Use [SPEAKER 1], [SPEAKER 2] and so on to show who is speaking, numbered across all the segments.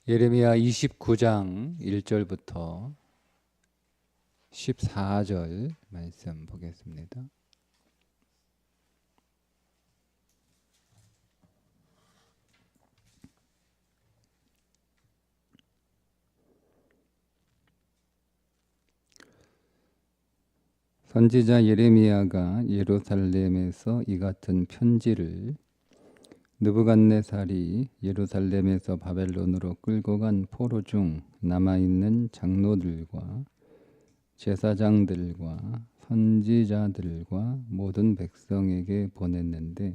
[SPEAKER 1] 예레미야 29장 1절부터 14절 말씀 보겠습니다. 선지자 예레미야가 예루살렘에서 이 같은 편지를 느부갓네살이 예루살렘에서 바벨론으로 끌고 간 포로 중 남아있는 장로들과 제사장들과 선지자들과 모든 백성에게 보냈는데,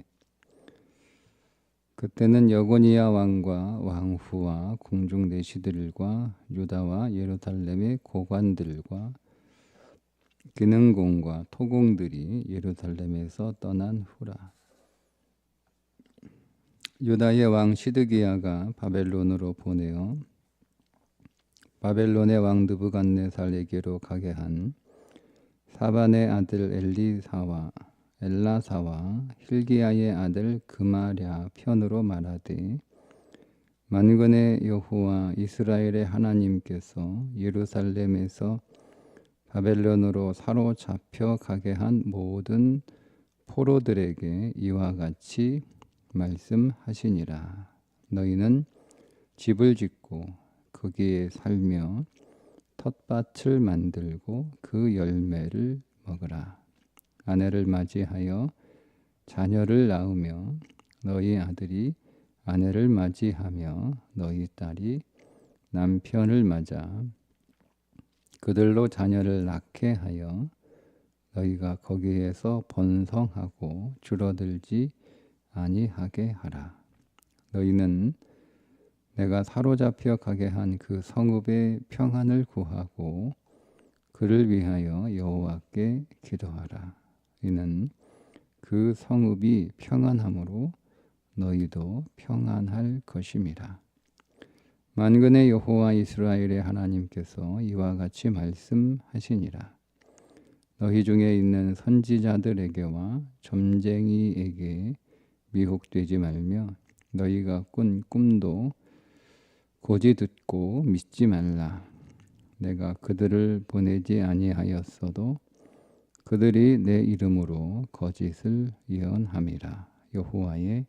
[SPEAKER 1] 그때는 여고니야 왕과 왕후와 궁중 내시들과 유다와 예루살렘의 고관들과 기능공과 토공들이 예루살렘에서 떠난 후라. 유다의 왕 시드기야가 바벨론으로 보내어 바벨론의 왕 느부갓네살에게로 가게 한 사반의 아들 엘라사와 힐기야의 아들 그마랴 편으로 말하되, 만군의 여호와 이스라엘의 하나님께서 예루살렘에서 바벨론으로 사로잡혀 가게 한 모든 포로들에게 이와 같이 말씀하시니라. 너희는 집을 짓고 거기에 살며 텃밭을 만들고 그 열매를 먹으라. 아내를 맞이하여 자녀를 낳으며 너희 아들이 아내를 맞이하며 너희 딸이 남편을 맞아 그들로 자녀를 낳게 하여 너희가 거기에서 번성하고 줄어들지 아니하게 하라. 너희는 내가 사로잡혀 가게 한 그 성읍의 평안을 구하고 그를 위하여 여호와께 기도하라. 이는 그 성읍이 평안함으로 너희도 평안할 것임이라. 만군의 여호와 이스라엘의 하나님께서 이와 같이 말씀하시니라. 너희 중에 있는 선지자들에게와 점쟁이에게 미혹되지 말며 너희가 꾼 꿈도 고지 듣고 믿지 말라. 내가 그들을 보내지 아니하였어도 그들이 내 이름으로 거짓을 예언함이라. 여호와의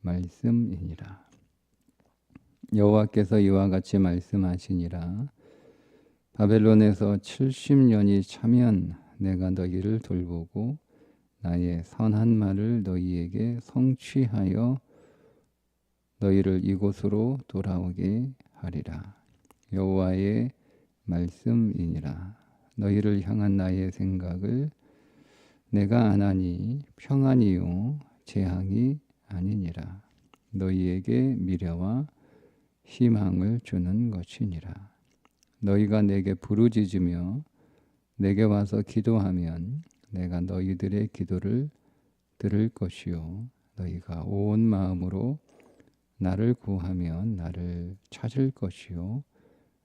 [SPEAKER 1] 말씀이니라. 여호와께서 이와 같이 말씀하시니라. 바벨론에서 70년이 차면 내가 너희를 돌보고 나의 선한 말을 너희에게 성취하여 너희를 이곳으로 돌아오게 하리라. 여호와의 말씀이니라. 너희를 향한 나의 생각을 내가 아나니 평안이요 재앙이 아니니라. 너희에게 미래와 희망을 주는 것이니라. 너희가 내게 부르짖으며 내게 와서 기도하면 내가 너희들의 기도를 들을 것이요 너희가 온 마음으로 나를 구하면 나를 찾을 것이요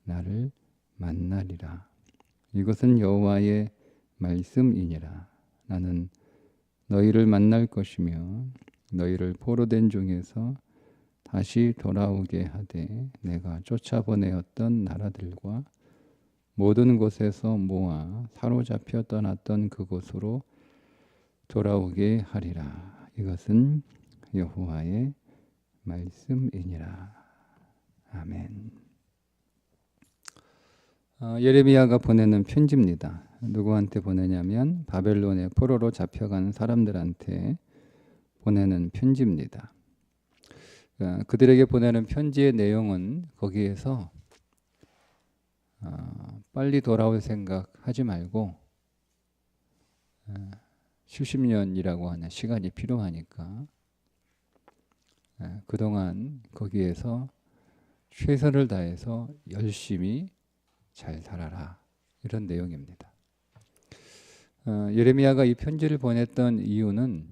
[SPEAKER 1] 나를 만나리라. 이것은 여호와의 말씀이니라. 나는 너희를 만날 것이며 너희를 포로된 중에서 다시 돌아오게 하되 내가 쫓아보내었던 나라들과 모든 곳에서 모아 사로잡혀 떠났던 그곳으로 돌아오게 하리라. 이것은 여호와의 말씀이니라. 아멘. 예레미야가 보내는 편지입니다. 누구한테 보내냐면 바벨론의 포로로 잡혀간 사람들한테 보내는 편지입니다. 그들에게 보내는 편지의 내용은 거기에서 빨리 돌아올 생각하지 말고 70년이라고 하는 시간이 필요하니까 그동안 거기에서 최선을 다해서 열심히 잘 살아라, 이런 내용입니다. 예레미야가 이 편지를 보냈던 이유는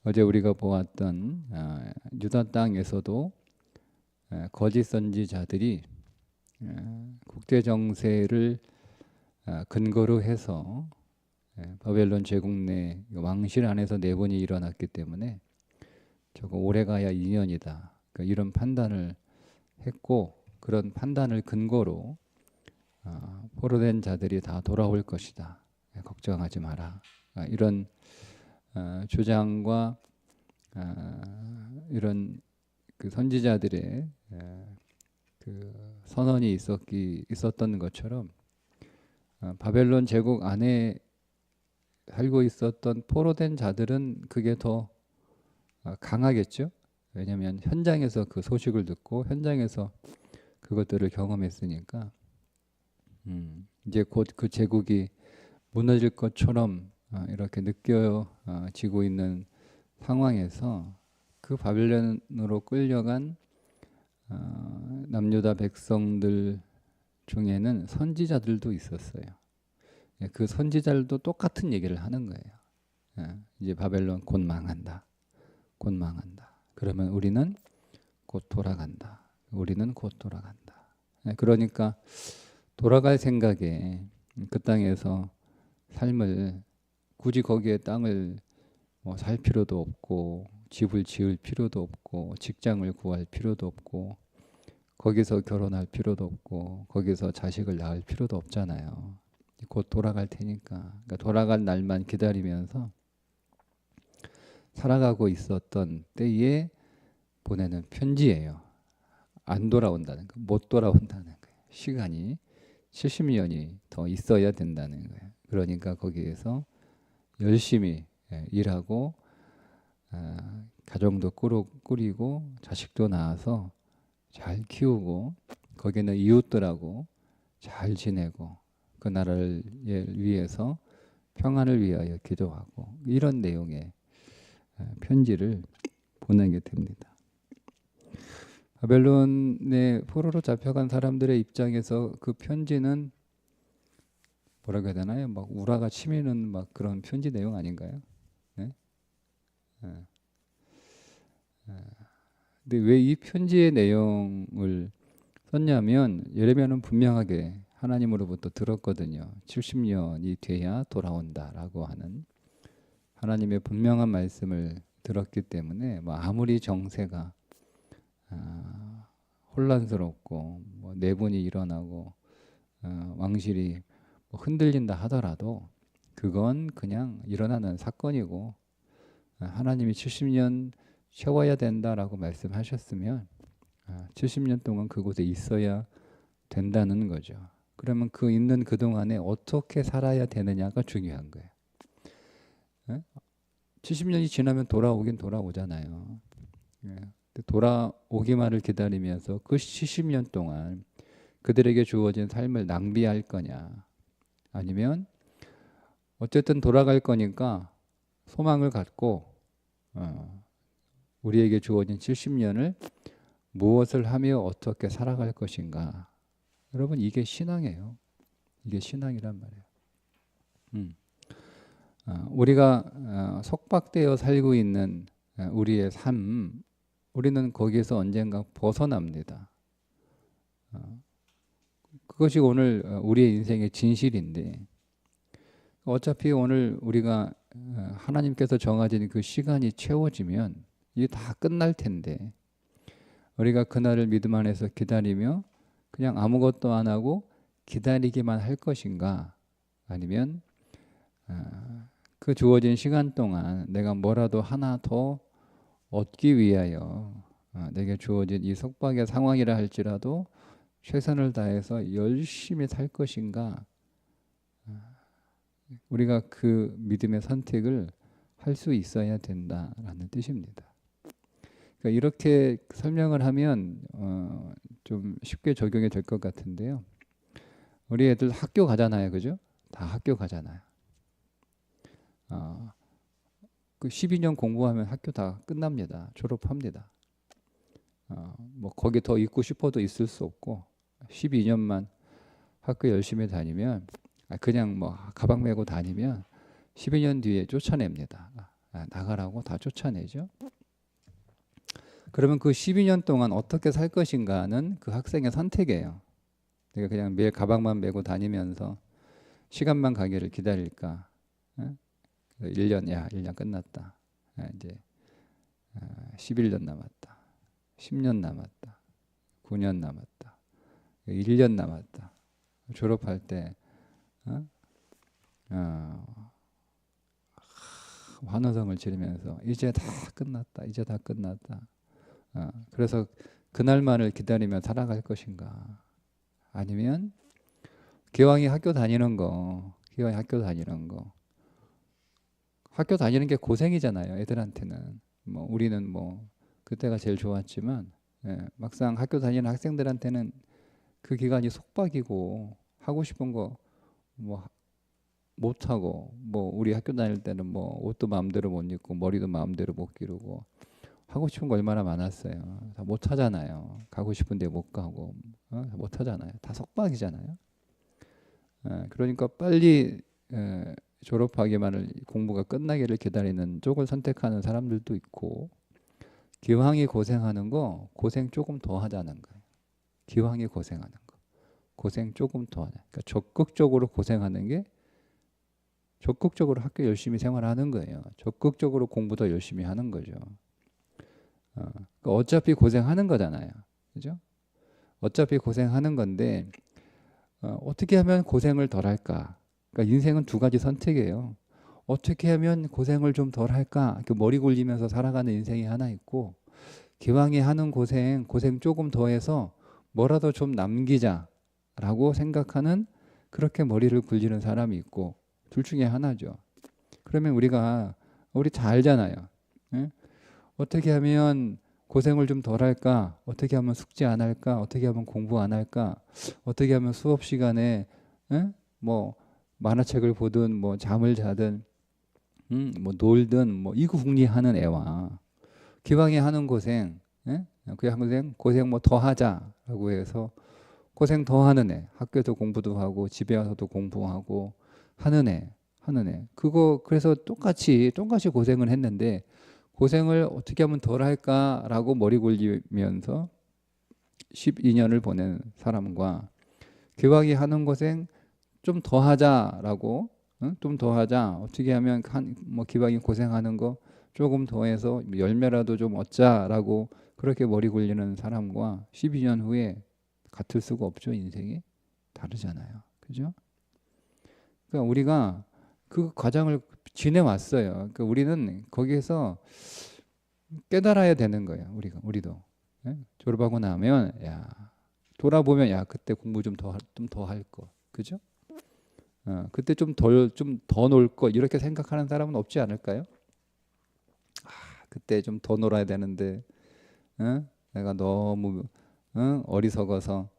[SPEAKER 1] 어제 우리가 보았던 유다 땅에서도 거짓 선지자들이 국제 정세를 근거로 해서 바벨론 제국 내 왕실 안에서 내분이 일어났기 때문에 저거 오래가야 2년이다, 그러니까 이런 판단을 했고 그런 판단을 근거로 포로된 자들이 다 돌아올 것이다. 걱정하지 마라. 이런 주장과 이런 그 선지자들의 그 선언이 있었던 것처럼 바벨론 제국 안에 살고 있었던 포로된 자들은 그게 더 강하겠죠. 왜냐하면 현장에서 그 소식을 듣고 현장에서 그것들을 경험했으니까 이제 곧 그 제국이 무너질 것처럼 이렇게 느껴지고 있는 상황에서 그 바벨론으로 끌려간 남유다 백성들 중에는 선지자들도 있었어요. 그 선지자들도 똑같은 얘기를 하는 거예요. 이제 바벨론 곧 망한다. 곧 망한다. 그러면 우리는 곧 돌아간다. 우리는 곧 돌아간다. 그러니까 돌아갈 생각에 그 땅에서 삶을 굳이 거기에 땅을 살 필요도 없고 집을 지을 필요도 없고 직장을 구할 필요도 없고 거기서 결혼할 필요도 없고 거기서 자식을 낳을 필요도 없잖아요. 곧 돌아갈 테니까. 그러니까 돌아갈 날만 기다리면서 살아가고 있었던 때에 보내는 편지예요. 안 돌아온다는 거, 못 돌아온다는 거예요. 시간이 70년이 더 있어야 된다는 거예요. 그러니까 거기에서 열심히 일하고 가정도 꾸리고 자식도 낳아서 잘 키우고 거기는 이웃들하고 잘 지내고 그 나라를 위해서 평안을 위하여 기도하고 이런 내용의 편지를 보내게 됩니다. 바벨론의 포로로 잡혀간 사람들의 입장에서 그 편지는 뭐라고 해야 되나요? 막 우라가 치미는 막 그런 편지 내용 아닌가요? 네? 근데 왜 이 편지의 내용을 썼냐면 예레미야는 분명하게 하나님으로부터 들었거든요. 70년이 돼야 돌아온다라고 하는 하나님의 분명한 말씀을 들었기 때문에 뭐 아무리 정세가 혼란스럽고 뭐 내분이 일어나고 왕실이 뭐 흔들린다 하더라도 그건 그냥 일어나는 사건이고 하나님이 70년 채워야 된다라고 말씀하셨으면 70년 동안 그곳에 있어야 된다는 거죠. 그러면 그 있는 그동안에 어떻게 살아야 되느냐가 중요한 거예요. 70년이 지나면 돌아오긴 돌아오잖아요. 돌아오기만을 기다리면서 그 70년 동안 그들에게 주어진 삶을 낭비할 거냐 아니면 어쨌든 돌아갈 거니까 소망을 갖고 우리에게 주어진 70년을 무엇을 하며 어떻게 살아갈 것인가. 여러분 이게 신앙이에요. 이게 신앙이란 말이에요. 우리가 속박되어 살고 있는 우리의 삶, 우리는 거기에서 언젠가 벗어납니다. 그것이 오늘 우리의 인생의 진실인데 어차피 오늘 우리가 하나님께서 정하신 그 시간이 채워지면 이게 다 끝날 텐데 우리가 그날을 믿음 안에서 기다리며 그냥 아무것도 안 하고 기다리기만 할 것인가 아니면 그 주어진 시간 동안 내가 뭐라도 하나 더 얻기 위하여 내게 주어진 이 속박의 상황이라 할지라도 최선을 다해서 열심히 살 것인가 우리가 그 믿음의 선택을 할 수 있어야 된다라는 뜻입니다. 그러니까 이렇게 설명을 하면 좀 쉽게 적용이 될 것 같은데요. 우리 애들 학교 가잖아요, 그죠? 다 학교 가잖아요. 그 12년 공부하면 학교 다 끝납니다. 졸업합니다. 뭐 거기 더 있고 싶어도 있을 수 없고 12년만 학교 열심히 다니면 그냥 뭐 가방 메고 다니면 12년 뒤에 쫓아냅니다. 나가라고 다 쫓아내죠. 그러면 그 12년 동안 어떻게 살 것인가는 그 학생의 선택이에요. 내가 그냥 매일 가방만 메고 다니면서 시간만 가기를 기다릴까? 1년, 1년 끝났다. 이제 11년 남았다. 10년 남았다. 9년 남았다. 1년 남았다. 졸업할 때 환호성을 지르면서 이제 다 끝났다. 이제 다 끝났다. 그래서 그날만을 기다리며 살아갈 것인가? 아니면 기왕이 학교 다니는 거, 학교 다니는 게 고생이잖아요. 애들한테는. 뭐 우리는 뭐 그때가 제일 좋았지만 막상 학교 다니는 학생들한테는 그 기간이 속박이고 하고 싶은 거 뭐 못하고, 뭐 우리 학교 다닐 때는 뭐 옷도 마음대로 못 입고 머리도 마음대로 못 기르고 하고 싶은 거 얼마나 많았어요. 다 못 하잖아요. 가고 싶은데 못 가고 못 하잖아요. 다 속박이잖아요. 그러니까 빨리 졸업하기만을, 공부가 끝나기를 기다리는 쪽을 선택하는 사람들도 있고, 기왕이 고생하는 거 고생 조금 더 하자는 거예요. 기왕이 고생하는 거 고생 조금 더 하자. 그러니까 적극적으로 고생하는 게, 적극적으로 학교 열심히 생활하는 거예요. 적극적으로 공부 더 열심히 하는 거죠. 그러니까 어차피 고생하는 거잖아요. 그죠? 어차피 고생하는 건데 어떻게 하면 고생을 덜 할까? 그러니까 인생은 두 가지 선택이에요. 어떻게 하면 고생을 좀 덜 할까? 머리 굴리면서 살아가는 인생이 하나 있고, 기왕에 하는 고생 조금 더 해서 뭐라도 좀 남기자라고 생각하는, 그렇게 머리를 굴리는 사람이 있고, 둘 중에 하나죠. 그러면 우리 다 알잖아요. 예? 어떻게 하면 고생을 좀 덜 할까? 어떻게 하면 숙제 안 할까? 어떻게 하면 공부 안 할까? 어떻게 하면 수업 시간에 뭐 만화책을 보든 뭐 잠을 자든 뭐 놀든 뭐 이구궁리하는 애와 기왕에 하는 고생, 그 고생 뭐 더 하자라고 해서 고생 더 하는 애, 학교에서 공부도 하고 집에 와서도 공부하고 하는 애. 그거 그래서 똑같이 고생을 했는데, 고생을 어떻게 하면 덜 할까라고 머리 굴리면서 12년을 보낸 사람과, 기왕이 하는 고생 좀 더 하자라고, 좀 더 하자, 어떻게 하면 뭐 기왕이 고생하는 거 조금 더 해서 열매라도 좀 얻자라고 그렇게 머리 굴리는 사람과 12년 후에 같을 수가 없죠. 인생이 다르잖아요. 그죠? 그러니까 우리가 그 과정을 지내왔어요. 그러니까 우리는 거기에서 깨달아야 되는 거예요. 우리도 졸업하고 나면 돌아보면 그때 공부 좀 더 할 거, 그죠? 그때 좀 더 놀 거, 이렇게 생각하는 사람은 없지 않을까요? 그때 좀 더 놀아야 되는데 내가 너무 어리석어서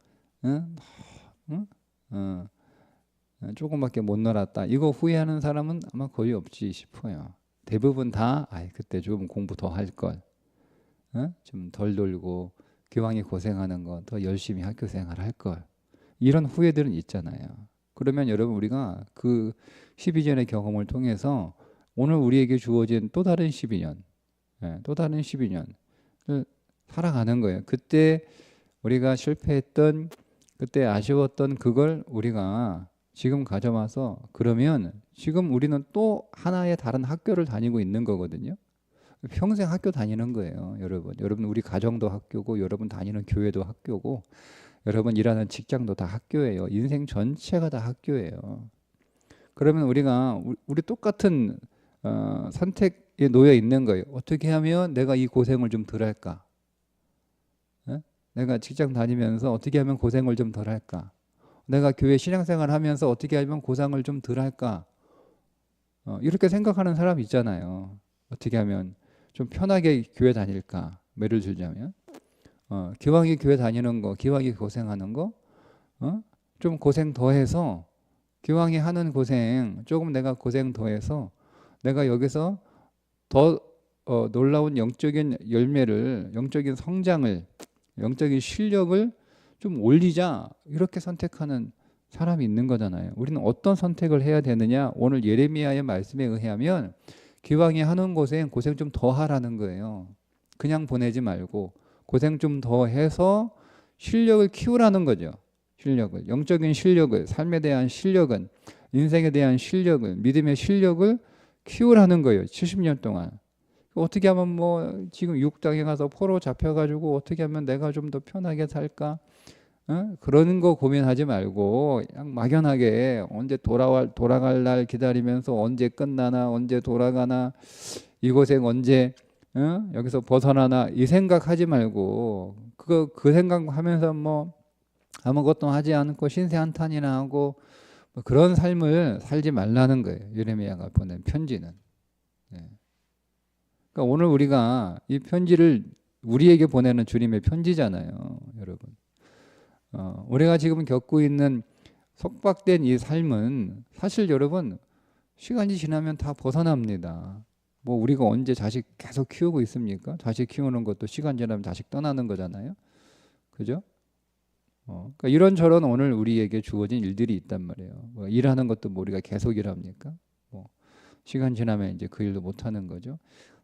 [SPEAKER 1] 조금밖에 못 놀았다, 이거 후회하는 사람은 아마 거의 없지 싶어요. 대부분 다 그때 좀 공부 더 할 걸, 좀 덜 놀고 기왕에 고생하는 거 더 열심히 학교 생활 할 걸, 이런 후회들은 있잖아요. 그러면 여러분, 우리가 그 12년의 경험을 통해서 오늘 우리에게 주어진 또 다른 12년, 또 다른 12년을 살아가는 거예요. 그때 우리가 실패했던, 그때 아쉬웠던 그걸 우리가 지금 가져와서, 그러면 지금 우리는 또 하나의 다른 학교를 다니고 있는 거거든요. 평생 학교 다니는 거예요. 여러분 우리 가정도 학교고, 여러분 다니는 교회도 학교고, 여러분 일하는 직장도 다 학교예요. 인생 전체가 다 학교예요. 그러면 우리 똑같은 선택에 놓여 있는 거예요. 어떻게 하면 내가 이 고생을 좀 덜 할까? 내가 직장 다니면서 어떻게 하면 고생을 좀 덜 할까? 내가 교회 신앙생활 하면서 어떻게 하면 고생을 좀 덜 할까? 이렇게 생각하는 사람 있잖아요. 어떻게 하면 좀 편하게 교회 다닐까? 예를 들자면 기왕이 교회 다니는 거, 기왕이 고생하는 거, 좀 고생 더 해서, 기왕이 하는 고생 조금 내가 고생 더 해서 내가 여기서 더 놀라운 영적인 열매를, 영적인 성장을, 영적인 실력을 좀 올리자, 이렇게 선택하는 사람이 있는 거잖아요. 우리는 어떤 선택을 해야 되느냐? 오늘 예레미야의 말씀에 의하면 기왕에 하는 고생 좀 더 하라는 거예요. 그냥 보내지 말고 고생 좀 더 해서 실력을 키우라는 거죠. 실력을, 영적인 실력을, 삶에 대한 실력은, 인생에 대한 실력을, 믿음의 실력을 키우라는 거예요. 70년 동안. 어떻게 하면 뭐 지금 육당에 가서 포로 잡혀가지고 어떻게 하면 내가 좀 더 편하게 살까? 그런 거 고민하지 말고 그냥 막연하게 언제 돌아갈 날 기다리면서 언제 끝나나 언제 돌아가나 이 고생 언제 여기서 벗어나나 이 생각하지 말고 그 생각하면서 뭐 아무것도 하지 않고 신세한탄이나 하고 뭐 그런 삶을 살지 말라는 거예요. 예레미야가 보낸 편지는. 예. 그러니까 오늘 우리가 이 편지를 우리에게 보내는 주님의 편지잖아요, 여러분. 우리가 지금 겪고 있는 속박된 이 삶은 사실 여러분 시간이 지나면 다 벗어납니다. 뭐 우리가 언제 자식 계속 키우고 있습니까? 자식 키우는 것도 시간 지나면 자식 떠나는 거잖아요. 그죠? 그러니까 이런저런 오늘 우리에게 주어진 일들이 있단 말이에요. 뭐 일하는 것도 뭐 우리가 계속 일합니까? 뭐 시간 지나면 이제 그 일도 못 하는 거죠.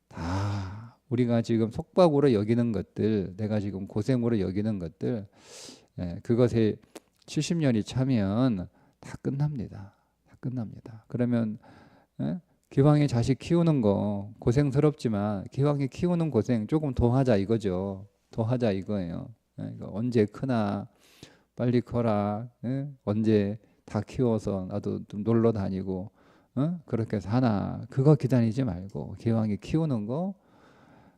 [SPEAKER 1] 다 우리가 지금 속박으로 여기는 것들, 내가 지금 고생으로 여기는 것들, 그것에 70년이 차면 다 끝납니다. 다 끝납니다. 그러면 기왕에 자식 키우는 거 고생스럽지만 기왕에 키우는 고생 조금 더 하자 이거죠. 더 하자 이거예요. 언제 크나 빨리 커라. 언제 다 키워서 나도 좀 놀러 다니고 그렇게 사나. 그거 기다리지 말고 기왕에 키우는 거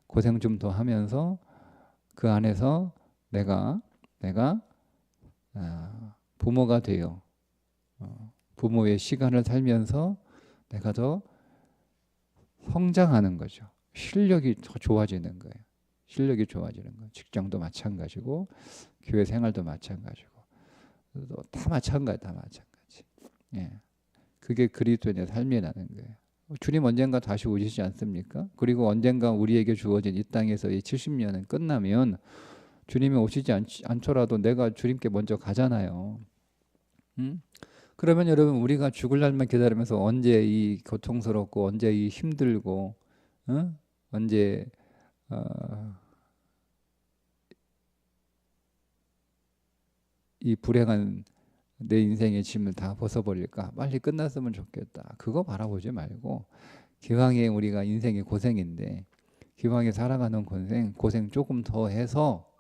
[SPEAKER 1] 고생 좀 더 하면서 그 안에서 내가 부모가 되어 부모의 시간을 살면서 내가 더 성장하는 거죠. 실력이 더 좋아지는 거예요. 실력이 좋아지는 거. 직장도 마찬가지고 교회 생활도 마찬가지고 다 마찬가지, 다 마찬가지. 예, 그게 그리스도인의 삶이라는 거예요. 주님 언젠가 다시 오시지 않습니까? 그리고 언젠가 우리에게 주어진 이 땅에서 이 70년은 끝나면 주님이 오시지 않더라도 내가 주님께 먼저 가잖아요. 그러면 여러분 우리가 죽을 날만 기다리면서 언제 이 고통스럽고 언제 이 힘들고 언제 이 불행한 내 인생의 짐을 다 벗어버릴까? 빨리 끝났으면 좋겠다. 그거 바라보지 말고 기왕에 우리가 인생의 고생인데 기왕에 살아가는 고생 조금 더 해서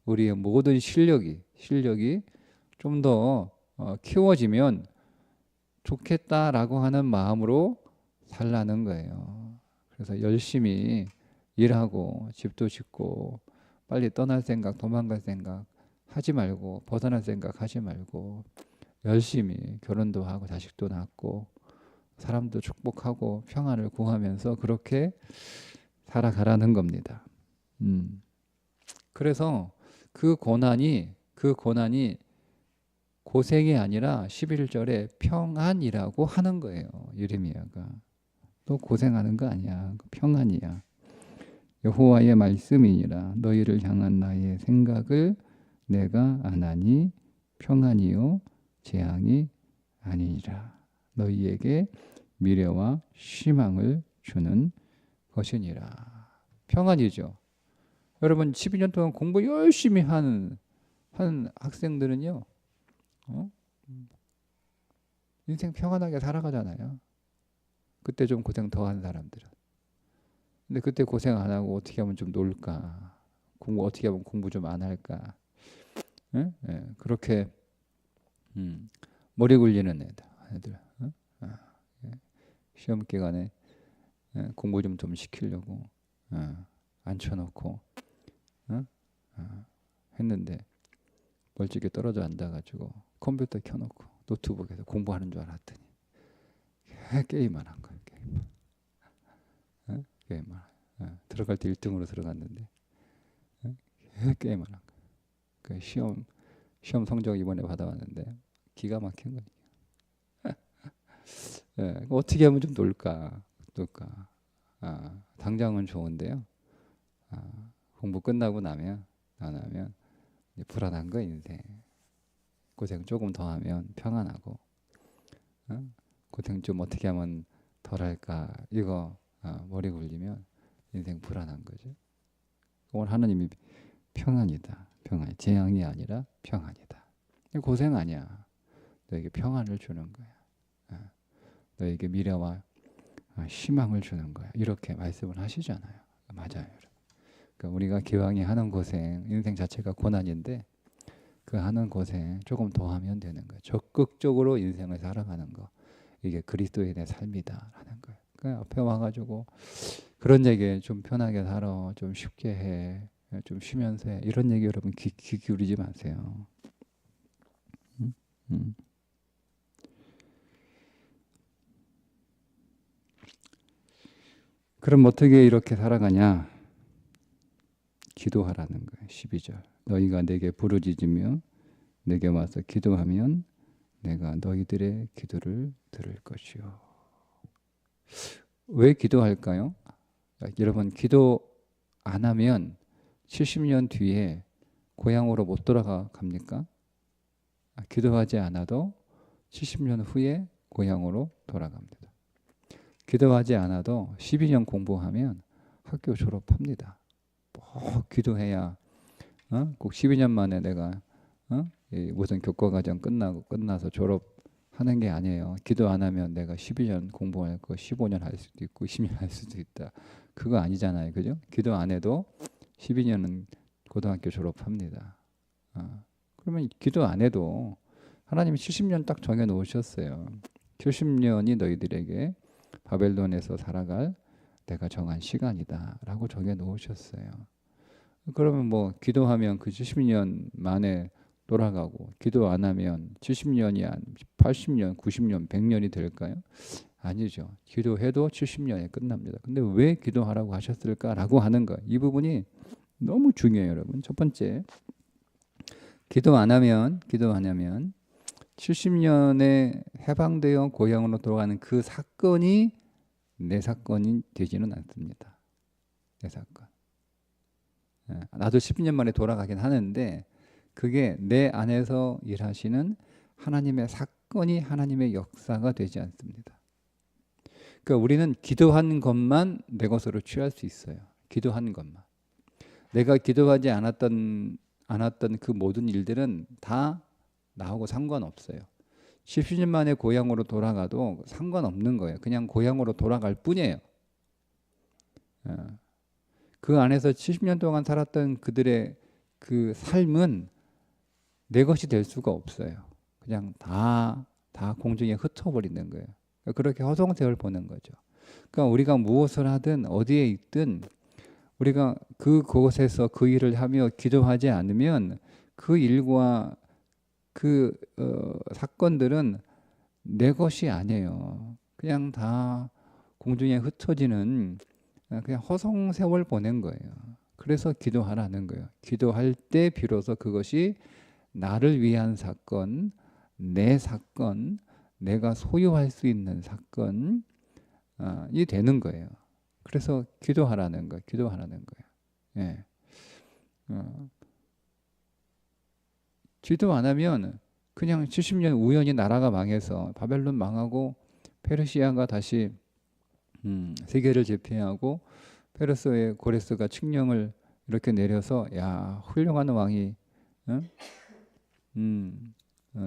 [SPEAKER 1] 우리의 모든 실력이 좀 더 키워지면 좋겠다라고 하는 마음으로 살라는 거예요. 그래서 열심히 일하고 집도 짓고 빨리 떠날 생각, 도망갈 생각 하지 말고 벗어날 생각 하지 말고 열심히 결혼도 하고 자식도 낳고 사람도 축복하고 평안을 구하면서 그렇게 살아가라는 겁니다. 그래서 그 고난이 고생이 아니라 11절에 평안이라고 하는 거예요. 예레미야가. 또 고생하는 거 아니야. 평안이야. 여호와의 말씀이니라. 너희를 향한 나의 생각을 내가 아나니 평안이요 재앙이 아니니라. 너희에게 미래와 희망을 주는 것이니라. 평안이죠. 여러분 12년 동안 공부 열심히 한 학생들은요, 인생 평안하게 살아가잖아요. 그때 좀 고생 더 한 사람들은. 근데 그때 고생 안 하고 어떻게 하면 좀 놀까? 어떻게 하면 공부 좀 안 할까? 그렇게 머리 굴리는 애들. 시험 기간에 공부 좀 시키려고 앉혀놓고 했는데 멀찍이 떨어져 앉아가지고 컴퓨터 켜놓고 노트북에서 공부하는 줄 알았더니 게임만 한 거예요. 게임만. 들어갈 때 1등으로 들어갔는데 게임만 한 거예요. 그 시험 성적 이번에 받아왔는데 기가 막힌 거니까. 어떻게 하면 좀 놀까? 당장은 좋은데요. 공부 끝나고 나면 불안한 거 인생. 고생 조금 더 하면 평안하고 고생 좀 어떻게 하면 덜할까? 이거 머리 굴리면 인생 불안한 거죠. 오늘 하나님이 평안이다. 평안. 재앙이 아니라 평안이다. 고생 아니야. 너에게 평안을 주는 거야. 너에게 미래와 희망을 주는 거야. 이렇게 말씀을 하시잖아요. 맞아요. 그러니까 우리가 기왕에 하는 고생, 인생 자체가 고난인데 그 하는 고생 조금 더 하면 되는 거예요. 적극적으로 인생을 살아가는 거. 이게 그리스도인의 삶이다라는 거예요. 그러니까 앞에 와가지고 그런 얘기 좀 편하게 살아, 좀 쉽게 해, 좀 쉬면서 해. 이런 얘기 여러분 귀 기울이지 마세요. 그럼 어떻게 이렇게 살아가냐? 기도하라는 거예요. 12절. 너희가 내게 부르짖으며 내게 와서 기도하면 내가 너희들의 기도를 들을 것이요. 왜 기도할까요? 여러분 기도 안 하면 70년 뒤에 고향으로 못 갑니까? 기도하지 않아도 70년 후에 고향으로 돌아갑니다. 기도하지 않아도 12년 공부하면 학교 졸업합니다. 꼭 기도해야 꼭 12년 만에 내가 무슨 교과과정 끝나서 졸업하는 게 아니에요. 기도 안 하면 내가 12년 공부할 거 15년 할 수도 있고 20년 할 수도 있다. 그거 아니잖아요. 그죠? 기도 안 해도 12년은 고등학교 졸업합니다. 그러면 기도 안 해도 하나님이 70년 딱 정해 놓으셨어요. 70년이 너희들에게 바벨론에서 살아갈 내가 정한 시간이다 라고 정해 놓으셨어요. 그러면 뭐 기도하면 그 70년 만에 돌아가고 기도 안 하면 70년이 80년, 90년, 100년이 될까요? 아니죠. 기도해도 70년에 끝납니다. 근데 왜 기도하라고 하셨을까라고 하는 거. 이 부분이 너무 중요해요, 여러분. 첫 번째, 기도 안 하면 70년에 해방되어 고향으로 돌아가는 그 사건이 내 사건이 되지는 않습니다. 내 사건. 나도 10년 만에 돌아가긴 하는데 그게 내 안에서 일하시는 하나님의 사건이 하나님의 역사가 되지 않습니다. 그러니까 우리는 기도한 것만 내 것으로 취할 수 있어요. 기도한 것만. 내가 기도하지 않았던 그 모든 일들은 다 나하고 상관없어요. 10년 만에 고향으로 돌아가도 상관없는 거예요. 그냥 고향으로 돌아갈 뿐이에요. 그 안에서 70년 동안 살았던 그들의 그 삶은 내 것이 될 수가 없어요. 그냥 다 공중에 흩어버리는 거예요. 그렇게 허송세월 보는 거죠. 그러니까 우리가 무엇을 하든 어디에 있든 우리가 그곳에서 그 일을 하며 기도하지 않으면 그 일과 그 사건들은 내 것이 아니에요. 그냥 다 공중에 흩어지는 그냥 허송세월 보낸 거예요. 그래서 기도하라는 거예요. 기도할 때 비로소 그것이 나를 위한 사건, 내 사건, 내가 소유할 수 있는 사건이 되는 거예요. 그래서 기도하라는 거예요. 기도하라는 거예요. 예. 기도 안 하면 그냥 70년 우연히 나라가 망해서 바벨론 망하고 페르시아가 다시 세계를 제패하고 페르스의 고레스가 칙령을 이렇게 내려서 야 훌륭한 왕이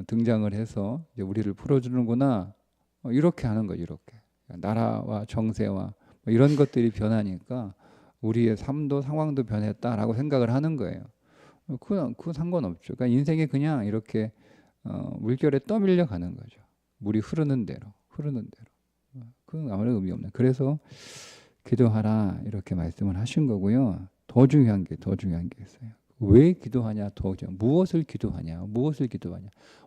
[SPEAKER 1] 등장을 해서 이제 우리를 풀어주는구나 이렇게 하는 거예요. 이렇게 나라와 정세와 뭐 이런 것들이 변하니까 우리의 삶도 상황도 변했다라고 생각을 하는 거예요. 그 상관없죠. 그러니까 인생이 그냥 이렇게 물결에 떠밀려 가는 거죠. 물이 흐르는 대로. 그건 아무런 의미 없는. 그래서 기도하라 이렇게 말씀을 하신 거고요. 더 중요한 게 있어요. 왜 기도하냐? 무엇을 기도하냐?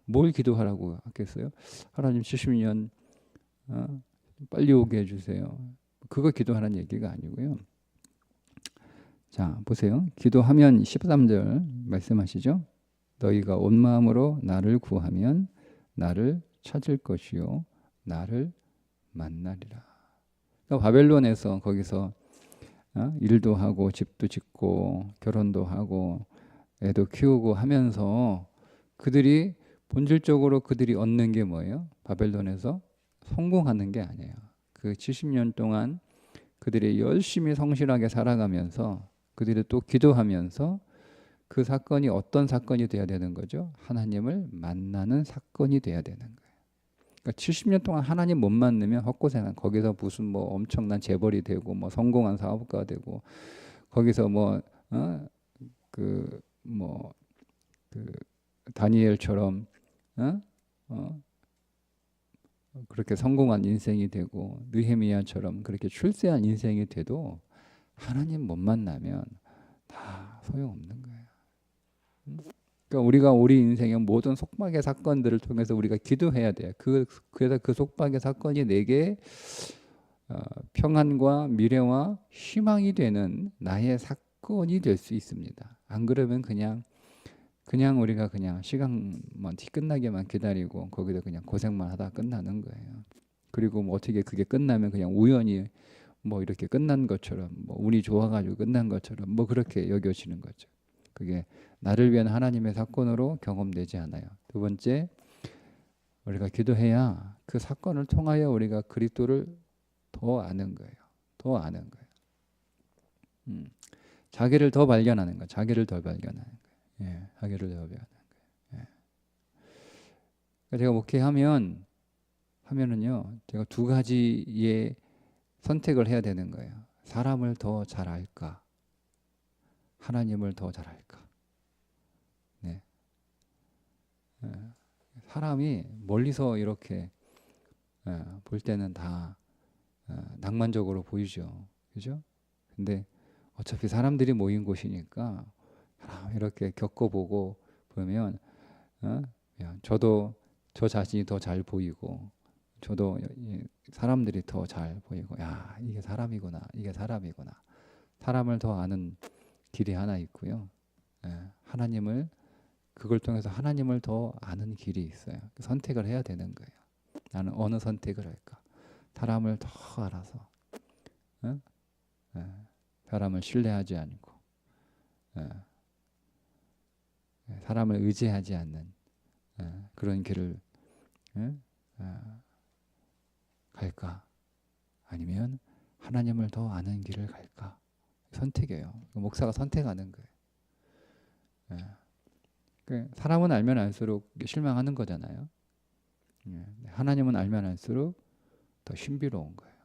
[SPEAKER 1] 뭘 기도하라고 하겠어요? 하나님 70년 빨리 오게 해주세요. 그거 기도하는 얘기가 아니고요. 자 보세요. 기도하면 13절 말씀하시죠. 너희가 온 마음으로 나를 구하면 나를 찾을 것이요 나를 만나리라. 그러니까 바벨론에서 거기서 일도 하고 집도 짓고 결혼도 하고 애도 키우고 하면서 그들이 본질적으로 그들이 얻는 게 뭐예요? 바벨론에서 성공하는 게 아니에요. 그 70년 동안 그들이 열심히 성실하게 살아가면서 그들이 또 기도하면서 그 사건이 어떤 사건이 돼야 되는 거죠? 하나님을 만나는 사건이 돼야 되는 거예요. 그러니까 70년 동안 하나님 못 만나면 헛고생한 거기서 무슨 뭐 엄청난 재벌이 되고 뭐 성공한 사업가가 되고 거기서 뭐 그 뭐 그 다니엘처럼 어? 어? 그렇게 성공한 인생이 되고 느헤미야처럼 그렇게 출세한 인생이 돼도 하나님 못 만나면 다 소용없는 거예요. 그러니까 우리가 우리 인생의 모든 속박의 사건들을 통해서 우리가 기도해야 돼요. 그래서 그 속박의 사건이 내게 평안과 미래와 희망이 되는 나의 사건이 될 수 있습니다. 안 그러면 그냥 우리가 그냥 시간만 끝나게만 기다리고 거기서 그냥 고생만 하다 끝나는 거예요. 그리고 뭐 어떻게 그게 끝나면 그냥 우연히 뭐 이렇게 끝난 것처럼 뭐 운이 좋아가지고 끝난 것처럼 뭐 그렇게 여겨지는 거죠. 그게 나를 위한 하나님의 사건으로 경험되지 않아요. 두 번째, 우리가 기도해야 그 사건을 통하여 우리가 그리스도를 더 아는 거예요. 더 아는 거예요. 자기를 더 발견하는 거, 자기를 더 발견하는 거예요. 예, 자기를 더 발견하는 거예요. 예. 그러니까 제가 하면은요, 제가 두 가지의 선택을 해야 되는 거예요. 사람을 더 잘 알까, 하나님을 더 잘 알까. 네. 예. 사람이 멀리서 이렇게 볼 때는 다 낭만적으로 보이죠. 그죠? 근데 어차피 사람들이 모인 곳이니까 이렇게 겪어보고 보면 저도 저 자신이 더 잘 보이고 저도 사람들이 더 잘 보이고 야 이게 사람이구나 이게 사람이구나 사람을 더 아는 길이 하나 있고요. 하나님을 그걸 통해서 하나님을 더 아는 길이 있어요. 선택을 해야 되는 거예요. 나는 어느 선택을 할까? 사람을 더 알아서 사람을 신뢰하지 않고 사람을 의지하지 않는 그런 길을 갈까? 아니면 하나님을 더 아는 길을 갈까? 선택이에요. 목사가 선택하는 거예요. 사람은 알면 알수록 실망하는 거잖아요. 하나님은 알면 알수록 더 신비로운 거예요.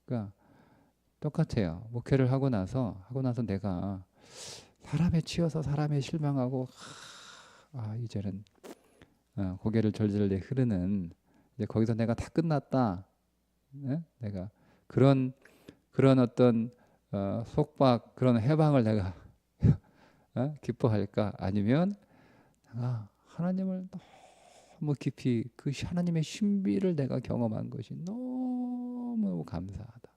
[SPEAKER 1] 그러니까 똑같아요. 목회를 하고 나서 내가 사람에 치여서 사람에 실망하고 이제는 고개를 절절히 흐르는 이제 거기서 내가 다 끝났다. 내가 그런 어떤 속박 그런 해방을 내가 기뻐할까? 아니면 하나님을 너무 깊이 그 하나님의 신비를 내가 경험한 것이 너무 감사하다.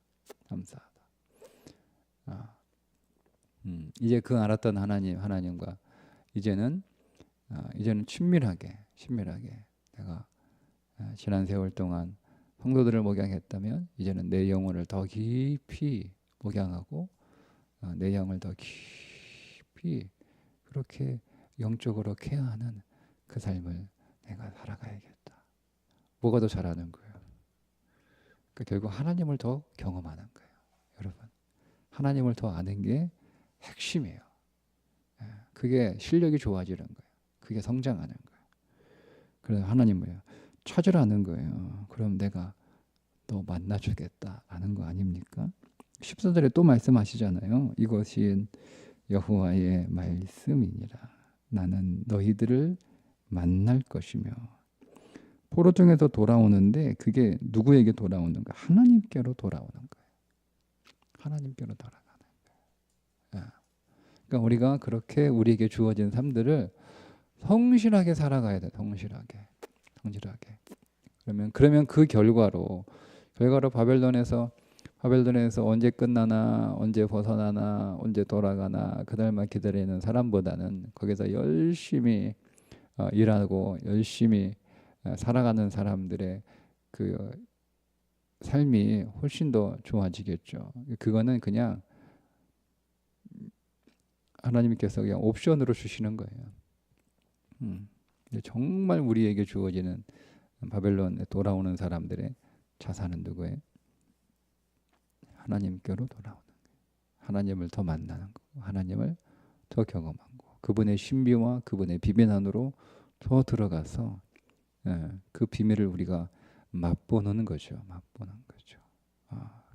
[SPEAKER 1] 이제 그 알았던 하나님과 이제는 친밀하게 내가 지난 세월 동안 성도들을 목양했다면 이제는 내 영혼을 더 깊이 목양하고 내 영을 더 깊이 그렇게 영적으로 케어하는 그 삶을 내가 살아가야겠다. 뭐가 더 잘하는 거예요? 그러니까 결국 하나님을 더 경험하는 거예요. 여러분, 하나님을 더 아는 게 핵심이에요. 그게 실력이 좋아지는 거예요. 그게 성장하는 거예요. 그래서 하나님을 찾으라는 거예요. 그럼 내가 너 만나주겠다라는 거 아닙니까? 14절에 또 말씀하시잖아요. 이것이 여호와의 말씀이니라. 나는 너희들을 만날 것이며. 포로중에서 돌아오는데 그게 누구에게 돌아오는가? 하나님께로 돌아오는 거예요. 하나님께로 돌아가는 거예요. 그러니까 우리가 그렇게 우리에게 주어진 삶들을 성실하게 살아가야 돼. 성실하게. 그러면 그 결과로 바벨론에서 언제 끝나나, 언제 벗어나나, 언제 돌아가나 그날만 기다리는 사람보다는 거기서 열심히 일하고 열심히 살아가는 사람들의 그 삶이 훨씬 더 좋아지겠죠. 그거는 그냥 하나님께서 그냥 옵션으로 주시는 거예요. 정말 우리에게 주어지는 바벨론에 돌아오는 사람들의 자산은 누구예요? 하나님께로 돌아오는 거예요. 하나님을 더 만나는 거고 하나님을 더 경험하고 그분의 신비와 그분의 비밀 안으로 더 들어가서 그 비밀을 우리가 맛보는 거죠. 맛보는 거죠.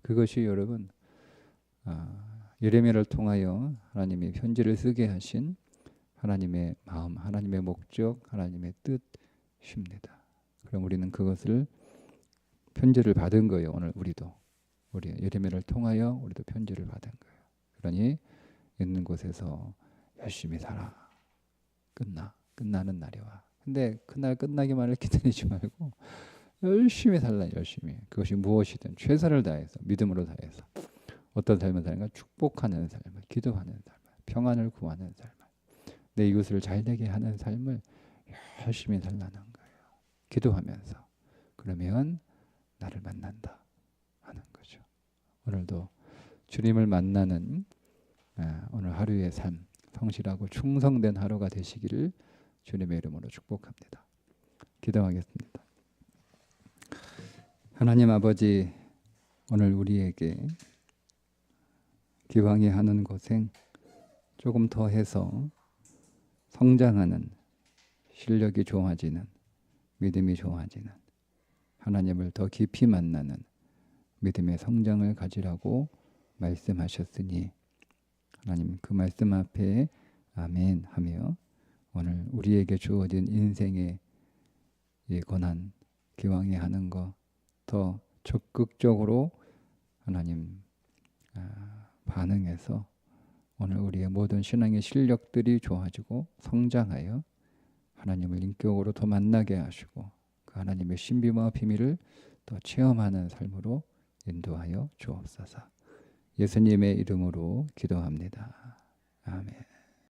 [SPEAKER 1] 그것이 여러분 예레미야를 통하여 하나님이 편지를 쓰게 하신 하나님의 마음, 하나님의 목적, 하나님의 뜻입니다. 그럼 우리는 그것을 편지를 받은 거예요. 오늘 우리 예레미야를 통하여 우리도 편지를 받은 거예요. 그러니 있는 곳에서 열심히 살아. 끝나는 날이 와. 근데 그날 끝나기만을 기다리지 말고 열심히 살라. 열심히. 그것이 무엇이든 최선을 다해서 믿음으로 다해서 어떤 삶을 사는가? 축복하는 삶을, 기도하는 삶을, 평안을 구하는 삶을, 내 이웃을 잘되게 하는 삶을 열심히 살라는 거예요. 기도하면서. 그러면 나를 만난다 하는 거죠. 오늘도 주님을 만나는 오늘 하루의 삶, 성실하고 충성된 하루가 되시기를 주님의 이름으로 축복합니다. 기도하겠습니다. 하나님 아버지, 오늘 우리에게 기왕에 하는 고생 조금 더 해서 성장하는, 실력이 좋아지는, 믿음이 좋아지는, 하나님을 더 깊이 만나는 믿음의 성장을 가지라고 말씀하셨으니 하나님 그 말씀 앞에 아멘 하며 오늘 우리에게 주어진 인생의 이 고난, 기왕에 하는 거 더 적극적으로 하나님 반응해서 오늘 우리의 모든 신앙의 실력들이 좋아지고 성장하여 하나님을 인격으로 더 만나게 하시고 그 하나님의 신비와 비밀을 더 체험하는 삶으로 인도하여 주옵소서. 예수님의 이름으로 기도합니다. 아멘.